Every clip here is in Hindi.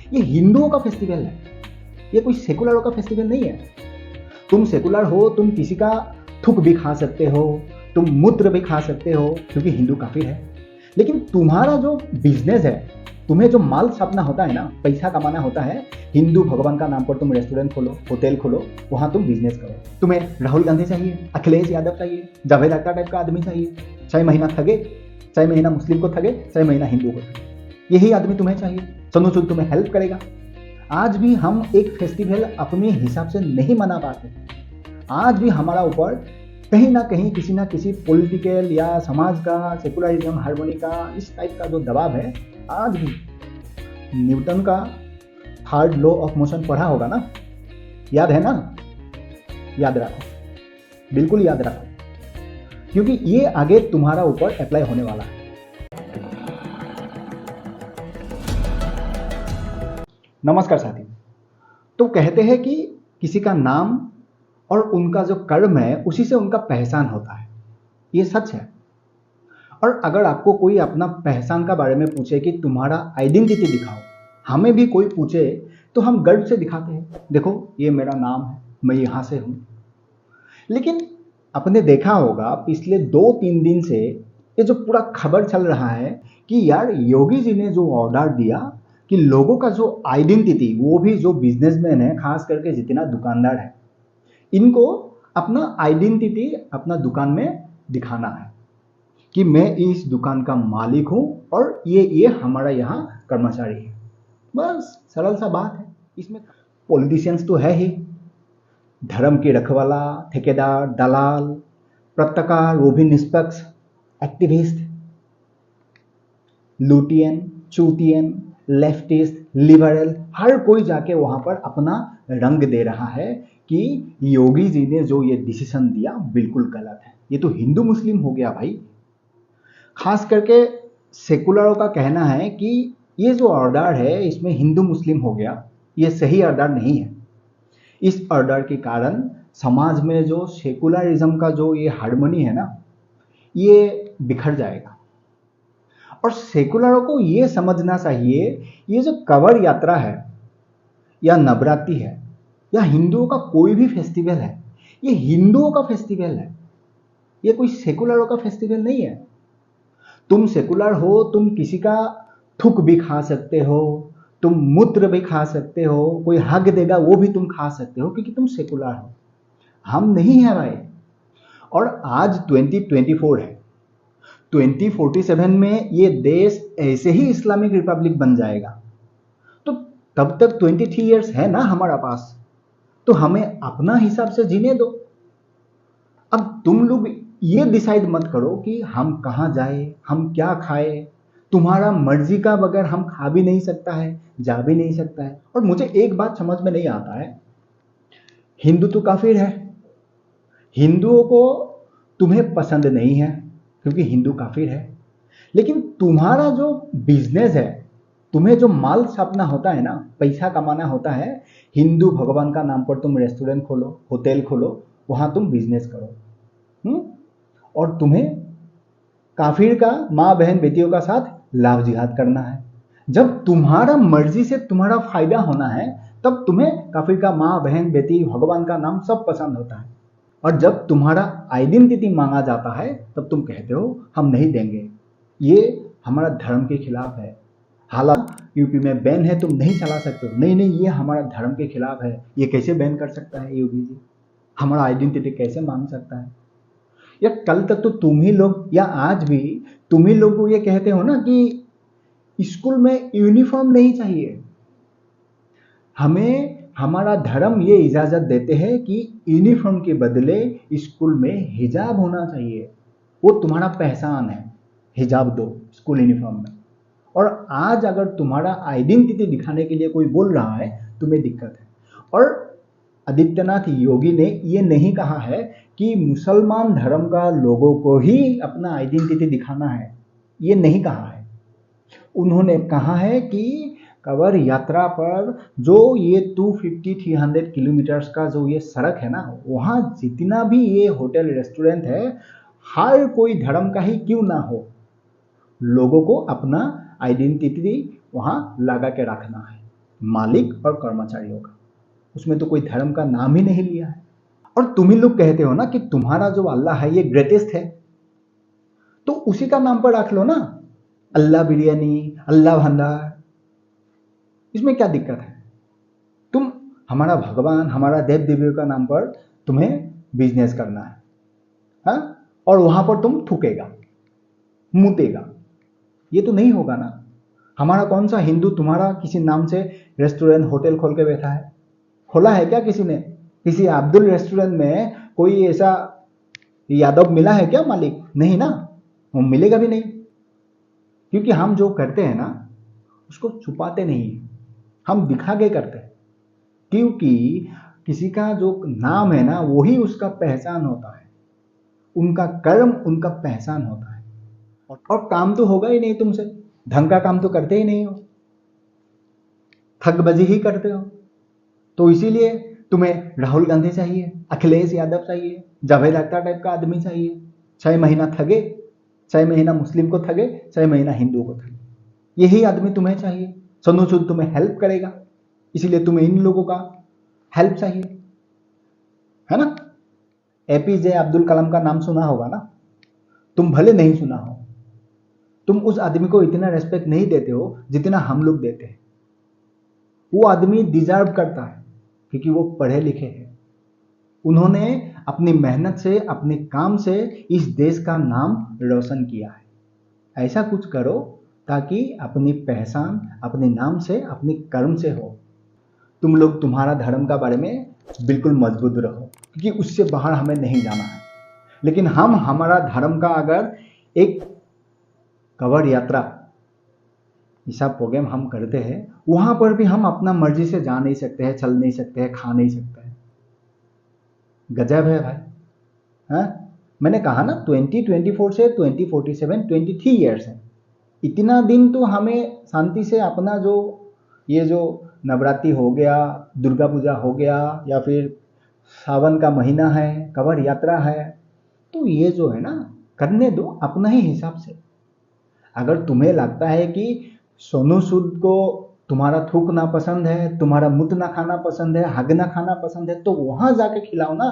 ये हिंदुओं का फेस्टिवल है, ये कोई सेकुलरों का फेस्टिवल नहीं है। तुम सेकुलर हो, तुम किसी का थूक भी खा सकते हो, तुम मूत्र भी खा सकते हो क्योंकि हिंदू काफिर है। लेकिन तुम्हारा जो बिजनेस है, तुम्हें जो माल छापना होता है ना, पैसा कमाना होता है, हिंदू भगवान का नाम पर तुम रेस्टोरेंट खोलो, होटल खोलो, वहां तुम बिजनेस करो। तुम्हें राहुल गांधी चाहिए, अखिलेश यादव चाहिए, जावेद अख्तर टाइप का आदमी चाहिए, 6 महीना ठगे, 6 महीना मुस्लिम को ठगे, 6 महीना हिंदू को ठगे, यही आदमी तुम्हें चाहिए। सोनू सूद तुम्हें हेल्प करेगा। आज भी हम एक फेस्टिवल अपने हिसाब से नहीं मना पाते। आज भी हमारा ऊपर कहीं ना कहीं किसी ना किसी पॉलिटिकल या समाज का, सेकुलरिज्म, हार्मोनी का, इस टाइप का जो दबाव है। आज भी न्यूटन का 3rd लॉ ऑफ मोशन पढ़ा होगा ना, याद है ना? याद रखो, बिल्कुल याद रखो, क्योंकि ये आगे तुम्हारा ऊपर अप्लाई होने वाला है। नमस्कार साथी। तो कहते हैं कि किसी का नाम और उनका जो कर्म है उसी से उनका पहचान होता है, ये सच है। और अगर आपको कोई अपना पहचान का बारे में पूछे कि तुम्हारा आइडेंटिटी दिखाओ, हमें भी कोई पूछे तो हम गर्व से दिखाते हैं, देखो ये मेरा नाम है, मैं यहाँ से हूँ। लेकिन आपने देखा होगा पिछले 2-3 दिन से ये जो पूरा खबर चल रहा है कि यार योगी जी ने जो ऑर्डर दिया कि लोगों का जो आइडेंटिटी, वो भी जो बिजनेसमैन है, खास करके जितना दुकानदार है, इनको अपना आइडेंटिटी अपना दुकान में दिखाना है कि मैं इस दुकान का मालिक हूं और ये हमारा यहाँ कर्मचारी है। बस सरल सा बात है। इसमें पॉलिटिशियंस तो है ही, धर्म की रखवाला, ठेकेदार, दलाल, पत्रकार, वो भी निष्पक्ष, एक्टिविस्ट, लुटियन, चूतियन, लेफ्टिस्ट, लिबरल, हर कोई जाके वहां पर अपना रंग दे रहा है कि योगी जी ने जो ये डिसीजन दिया बिल्कुल गलत है। ये तो हिंदू मुस्लिम हो गया भाई। खास करके सेकुलरों का कहना है कि ये जो ऑर्डर है इसमें हिंदू मुस्लिम हो गया, ये सही ऑर्डर नहीं है। इस ऑर्डर के कारण समाज में जो सेकुलरिज्म का जो ये हार्मनी है ना, ये बिखर जाएगा। और सेकुलरों को ये समझना चाहिए, ये जो कवर यात्रा है या नवरात्रि है या हिंदुओं का कोई भी फेस्टिवल है, ये हिंदुओं का फेस्टिवल है, ये कोई सेकुलरों का फेस्टिवल नहीं है। तुम सेकुलर हो, तुम किसी का थूक भी खा सकते हो, तुम मूत्र भी खा सकते हो, कोई हक देगा वो भी तुम खा सकते हो क्योंकि तुम सेकुलर हो। हम नहीं है भाई। और आज 2024 है, 2047 में ये देश ऐसे ही इस्लामिक रिपब्लिक बन जाएगा। तो तब तक 23 इयर्स है ना हमारा पास, तो हमें अपना हिसाब से जीने दो। अब तुम लोग ये डिसाइड मत करो कि हम कहाँ जाए, हम क्या खाए। तुम्हारा मर्जी का बगैर हम खा भी नहीं सकता है, जा भी नहीं सकता है। और मुझे एक बात समझ में नहीं आता है, हिंदू तो काफिर है, हिंदुओं को तुम्हें पसंद नहीं है क्योंकि हिंदू काफिर है। लेकिन तुम्हारा जो बिजनेस है, तुम्हें जो माल छापना होता है ना, पैसा कमाना होता है, हिंदू भगवान का नाम पर तुम रेस्टोरेंट खोलो, होटल खोलो, वहां तुम बिजनेस करो। और तुम्हें काफिर का माँ बहन बेटियों का साथ लाभ जिहाद करना है। जब तुम्हारा मर्जी से तुम्हारा फायदा होना है, तब तुम्हें काफिर का माँ बहन बेटी, भगवान का नाम सब पसंद होता है। और जब तुम्हारा आइडेंटिटी मांगा जाता है, तब तुम कहते हो हम नहीं देंगे, ये हमारा धर्म के खिलाफ है। हालांकि यूपी में बैन है, तुम नहीं चला सकते हो। नहीं नहीं, ये हमारा धर्म के खिलाफ है, ये कैसे बैन कर सकता है योगी जी, हमारा आइडेंटिटी कैसे मांग सकता है। या कल तक तो तुम ही लोग, या आज भी तुम ही लोग ये कहते हो ना कि स्कूल में यूनिफॉर्म नहीं चाहिए। हमें हमारा धर्म ये इजाजत देते हैं कि यूनिफॉर्म के बदले स्कूल में हिजाब होना चाहिए, वो तुम्हारा पहचान है, हिजाब दो स्कूल यूनिफॉर्म में। और आज अगर तुम्हारा आइडेंटिटी दिखाने के लिए कोई बोल रहा है, तुम्हें दिक्कत है। और आदित्यनाथ योगी ने ये नहीं कहा है कि मुसलमान धर्म का लोगों को ही अपना आइडेंटिटी दिखाना है, ये नहीं कहा है। उन्होंने कहा है कि कवर यात्रा पर जो ये 250-300 किलोमीटर्स का जो ये सड़क है ना, वहाँ जितना भी ये होटल रेस्टोरेंट है, हर कोई धर्म का ही क्यों ना हो, लोगों को अपना आइडेंटिटी वहाँ लगा के रखना है। मालिक और कर्मचारियों का। उसमें तो कोई धर्म का नाम ही नहीं लिया है। और तुम ही लोग कहते हो ना कि तुम्हारा जो अल्लाह है ये ग्रेटेस्ट है, तो उसी का नाम पर रख लो ना, अल्लाह बिरयानी, अल्लाह भंडार। इसमें क्या दिक्कत है? तुम हमारा भगवान, हमारा देव देवियों का नाम पर तुम्हें बिजनेस करना है, हाँ? और वहां पर तुम थूकेगा, मुतेगा, ये तो नहीं होगा ना। हमारा कौन सा हिंदू तुम्हारा किसी नाम से रेस्टोरेंट होटल खोल के बैठा है? खोला है क्या किसी ने? किसी अब्दुल रेस्टोरेंट में कोई ऐसा यादव मिला है क्या मालिक? नहीं ना, वो मिलेगा भी नहीं। क्योंकि हम जो करते हैं ना उसको छुपाते नहीं, हम दिखा के करते हैं। क्योंकि किसी का जो नाम है ना वही उसका पहचान होता है, उनका कर्म उनका पहचान होता है। और काम तो होगा ही नहीं तुमसे, ढंग का काम तो करते ही नहीं हो, ठगबाजी ही करते हो। तो इसीलिए तुम्हें राहुल गांधी चाहिए, अखिलेश यादव चाहिए, जावेद अख्तर टाइप का आदमी चाहिए। 6 महीना ठगे, 6 महीना मुस्लिम को ठगे, 6 महीना हिंदू को ठगे, यही आदमी तुम्हें चाहिए। सोनू सूद तुम्हें हेल्प करेगा, इसीलिए तुम्हें इन लोगों का हेल्प चाहिए, है ना। एपीजे अब्दुल कलाम का नाम सुना होगा ना, तुम भले नहीं सुना हो, तुम उस आदमी को इतना रेस्पेक्ट नहीं देते हो जितना हम लोग देते हैं। वो आदमी डिजर्व करता है क्योंकि वो पढ़े लिखे हैं, उन्होंने अपनी मेहनत से, अपने काम से इस देश का नाम रोशन किया है। ऐसा कुछ करो ताकि अपनी पहचान अपने नाम से, अपने कर्म से हो। तुम लोग तुम्हारा धर्म का बारे में बिल्कुल मजबूत रहो, क्योंकि उससे बाहर हमें नहीं जाना है। लेकिन हम हमारा धर्म का अगर एक कवर यात्रा ऐसा प्रोग्राम हम करते हैं, वहां पर भी हम अपना मर्जी से जा नहीं सकते हैं, चल नहीं सकते हैं, खा नहीं सकते हैं। गजब है भाई, हाँ? मैंने कहा ना 2024 से 2047 23 ईयर्स है। इतना दिन तो हमें शांति से अपना जो ये जो नवरात्रि हो गया, दुर्गा पूजा हो गया, या फिर सावन का महीना है, कवर यात्रा है, तो ये जो है ना करने दो अपना ही हिसाब से। अगर तुम्हें लगता है कि सोनू सूद को तुम्हारा थूकना पसंद है, तुम्हारा मुतना खाना पसंद है, हगना खाना पसंद है, तो वहां जाके खिलाओ ना।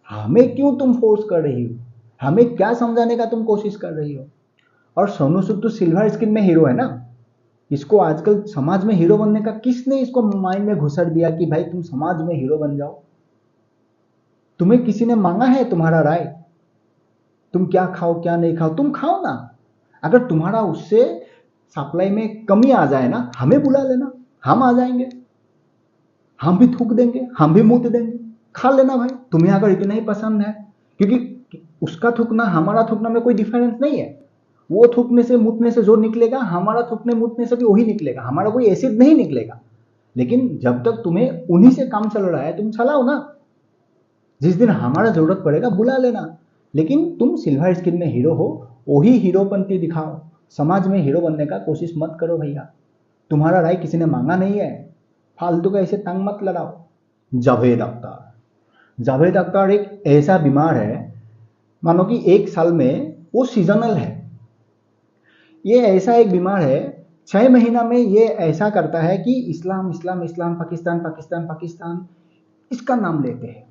हमें क्यों तुम फोर्स कर रही हो? हमें क्या समझाने का तुम कोशिश कर रही हो? और सोनू सूद तो सिल्वर स्क्रीन में हीरो है ना, इसको आजकल समाज में हीरो बनने का किसने इसको माइंड में घुसर दिया कि भाई तुम समाज में हीरो बन जाओ? तुम्हें किसी ने मांगा है तुम्हारा राय? तुम क्या खाओ क्या नहीं खाओ, तुम खाओ ना। अगर तुम्हारा उससे सप्लाई में कमी आ जाए ना, हमें बुला लेना, हम आ जाएंगे, हम भी थूक देंगे, हम भी मुंह देंगे, खा लेना भाई, तुम्हें अगर इतना ही पसंद है। क्योंकि उसका थूकना हमारा थूकना में कोई डिफरेंस नहीं है। वो थूकने से मुतने से जो निकलेगा, हमारा थूकने मुतने से भी वही निकलेगा, हमारा कोई एसिड नहीं निकलेगा। लेकिन जब तक तुम्हें उन्हीं से काम चल रहा है, तुम चलाओ ना। जिस दिन हमारा जरूरत पड़ेगा बुला लेना। लेकिन तुम सिल्वर स्क्रीन में हीरो हो, वही हीरोपंती दिखाओ, समाज में हीरो बनने का कोशिश मत करो भैया। तुम्हारा राय किसी ने मांगा नहीं है, फालतू का ऐसे तंग मत लड़ाओ। जावेद अख्तर, जावेद अख्तर एक ऐसा बीमार है, मानो कि एक साल में वो सीजनल है। ये ऐसा एक बीमार है, 6 महीना में ये ऐसा करता है कि इस्लाम इस्लाम इस्लाम, पाकिस्तान पाकिस्तान पाकिस्तान, इसका नाम लेते हैं।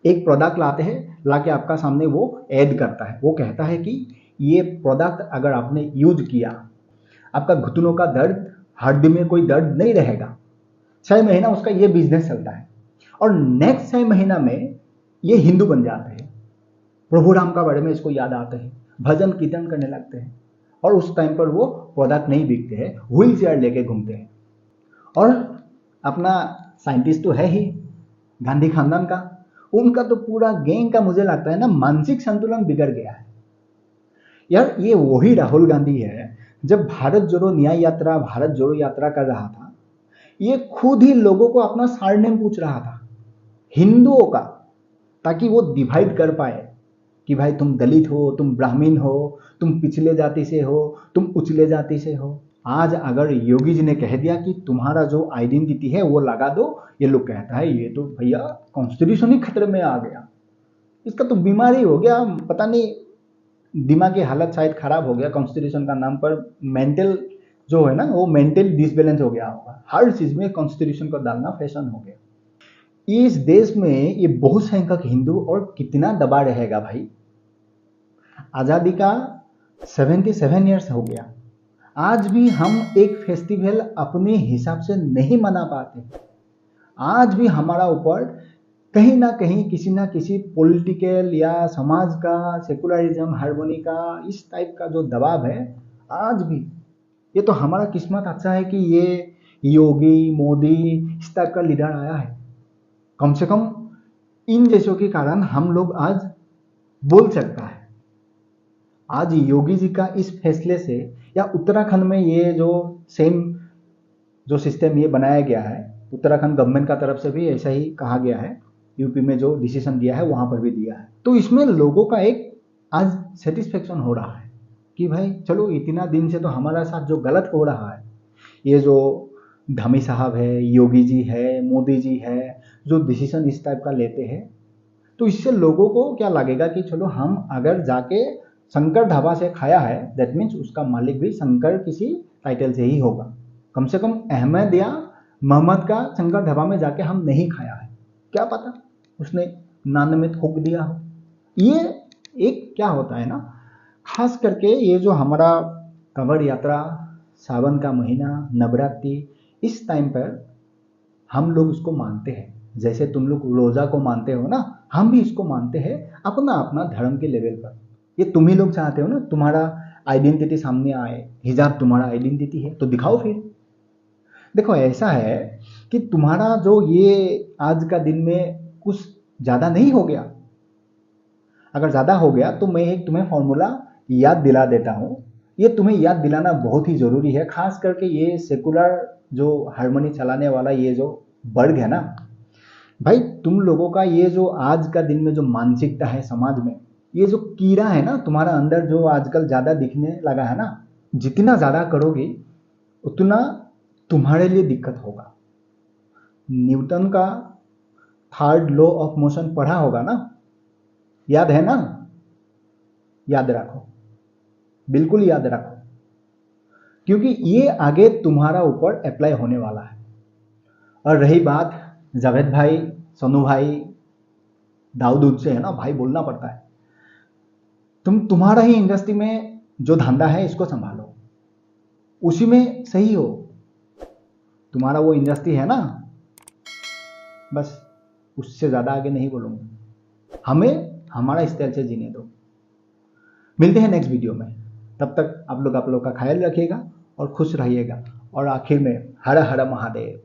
एक प्रोडक्ट लाते हैं, लाके आपका सामने वो ऐड करता है, वो कहता है कि ये प्रोडक्ट अगर आपने यूज किया, आपका घुटनों का दर्द, हड्डी में कोई दर्द नहीं रहेगा। 6 महीना उसका ये बिजनेस चलता है, और नेक्स्ट 6 महीना में ये हिंदू बन जाते हैं, प्रभु राम का बारे में इसको याद आते हैं, भजन कीर्तन करने लगते हैं, और उस टाइम पर वो प्रोडक्ट नहीं बिकते हैं, व्हील चेयर लेके घूमते हैं। और अपना साइंटिस्ट तो है ही गांधी खानदान का, उनका तो पूरा गैंग का मुझे लगता है ना मानसिक संतुलन बिगड़ गया है यार। ये वही राहुल गांधी है, जब भारत जोड़ो न्याय यात्रा, भारत जोड़ो यात्रा कर रहा था, ये खुद ही लोगों को अपना सरनेम पूछ रहा था हिंदुओं का, ताकि वो डिवाइड कर पाए कि भाई तुम दलित हो, तुम ब्राह्मण हो, तुम पिछले जाति से हो, तुम उचले जाति से हो। आज अगर योगी जी ने कह दिया कि तुम्हारा जो आइडेंटिटी है वो लगा दो, ये लोग कहता है ये तो भैया कॉन्स्टिट्यूशन ही खतरे में आ गया, इसका तो बीमारी हो गया, पता नहीं दिमागी हालत शायद खराब हो गया, कॉन्स्टिट्यूशन का नाम पर मेंटल जो है ना वो मेंटल डिसबैलेंस हो गया होगा। हर चीज में कॉन्स्टिट्यूशन को डालना फैशन हो गया। इस देश में ये बहुसंख्यक हिंदू और कितना दबा रहेगा भाई। आजादी का 77 ईयर्स हो गया, आज भी हम एक फेस्टिवल अपने हिसाब से नहीं मना पाते। आज भी हमारा ऊपर कहीं ना कहीं किसी ना किसी पॉलिटिकल या समाज का, सेकुलरिज्म, हार्मोनी का, इस टाइप का जो दबाव है आज भी। ये तो हमारा किस्मत अच्छा है कि ये योगी, मोदी इस टाइप का लीडर आया है। कम से कम इन जैसों के कारण हम लोग आज बोल सकता है। आज योगी जी का इस फैसले से, या उत्तराखंड में ये जो सेम जो सिस्टम ये बनाया गया है, उत्तराखंड गवर्नमेंट का तरफ से भी ऐसा ही कहा गया है, यूपी में जो डिसीजन दिया है वहां पर भी दिया है, तो इसमें लोगों का एक आज सेटिस्फेक्शन हो रहा है कि भाई चलो इतना दिन से तो हमारा साथ जो गलत हो रहा है, ये जो धामी साहब है, योगी जी है, मोदी जी है, जो डिसीजन इस टाइप का लेते हैं, तो इससे लोगों को क्या लगेगा कि चलो हम अगर जाके शंकर ढाबा से खाया है, दैट मीन्स उसका मालिक भी शंकर किसी टाइटल से ही होगा। कम से कम अहमद या मोहम्मद का शंकर ढाबा में जाके हम नहीं खाया है, क्या पता उसने नान में थूक दिया हो। ये एक क्या होता है ना, खास करके ये जो हमारा कांवड़ यात्रा, सावन का महीना, नवरात्रि, इस टाइम पर हम लोग इसको मानते हैं। जैसे तुम लोग रोजा को मानते हो ना, हम भी इसको मानते हैं अपना अपना धर्म के लेवल पर। ये तुम ही लोग चाहते हो ना तुम्हारा आइडेंटिटी सामने आए, हिजाब तुम्हारा आइडेंटिटी है तो दिखाओ फिर। देखो ऐसा है कि तुम्हारा जो ये आज का दिन में कुछ ज्यादा नहीं हो गया, अगर ज्यादा हो गया तो मैं एक तुम्हें फॉर्मूला याद दिला देता हूं। ये तुम्हें याद दिलाना बहुत ही जरूरी है, खास करके ये सेकुलर जो हार्मनी चलाने वाला ये जो वर्ग है ना भाई, तुम लोगों का ये जो आज का दिन में जो मानसिकता है समाज में, ये जो कीड़ा है ना तुम्हारा अंदर जो आजकल ज्यादा दिखने लगा है ना, जितना ज्यादा करोगे उतना तुम्हारे लिए दिक्कत होगा। न्यूटन का थर्ड लॉ ऑफ मोशन पढ़ा होगा ना, याद है ना? याद रखो, बिल्कुल याद रखो, क्योंकि ये आगे तुम्हारा ऊपर अप्लाई होने वाला है। और रही बात जावेद भाई, सोनू भाई, दाऊद से है ना, भाई बोलना पड़ता है। तुम्हारा ही इंडस्ट्री में जो धंधा है इसको संभालो, उसी में सही हो। तुम्हारा वो इंडस्ट्री है ना, बस उससे ज्यादा आगे नहीं बोलूंगा। हमें हमारा स्टाइल से जीने दो। मिलते हैं नेक्स्ट वीडियो में, तब तक आप लोग का ख्याल रखिएगा और खुश रहिएगा। और आखिर में हर हर महादेव।